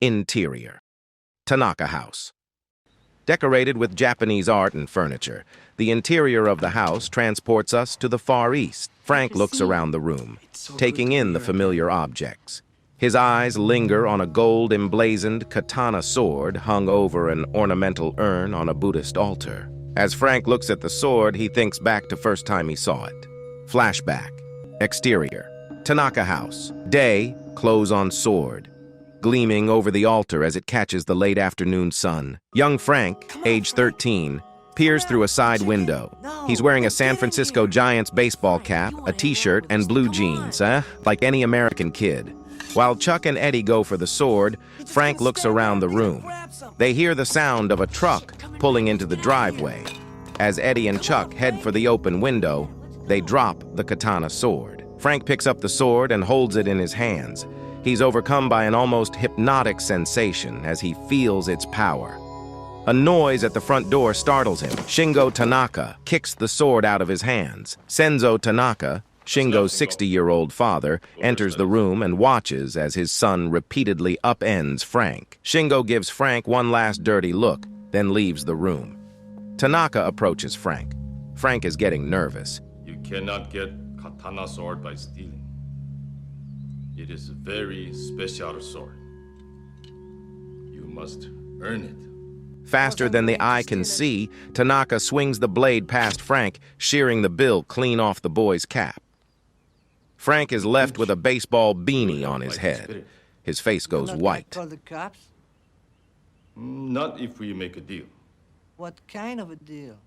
Interior. Tanaka House. Decorated with Japanese art and furniture, the interior of the house transports us to the Far East. Frank looks around the room, taking in the familiar objects. His eyes linger on a gold-emblazoned katana sword hung over an ornamental urn on a Buddhist altar. As Frank looks at the sword, he thinks back to first time he saw it. Flashback. Exterior. Tanaka House. Day, clothes on sword, gleaming over the altar as it catches the late afternoon sun. Young Frank, age 13, peers through a side window. He's wearing a San Francisco Giants baseball cap, a t-shirt, and blue jeans, like any American kid. While Chuck and Eddie go for the sword, Frank looks around the room. They hear the sound of a truck pulling into the driveway. As Eddie and Chuck head for the open window, they drop the katana sword. Frank picks up the sword and holds it in his hands. He's overcome by an almost hypnotic sensation as he feels its power. A noise at the front door startles him. Shingo Tanaka kicks the sword out of his hands. Senzo Tanaka, Shingo's 60-year-old father, enters the room and watches as his son repeatedly upends Frank. Shingo gives Frank one last dirty look, then leaves the room. Tanaka approaches Frank. Frank is getting nervous. You cannot get katana sword by stealing. It is a very special sword. You must earn it. Faster than the eye can see, Tanaka swings the blade past Frank, shearing the bill clean off the boy's cap. Frank is left with a baseball beanie on his head. His face goes white. Call the cops? Not if we make a deal. What kind of a deal?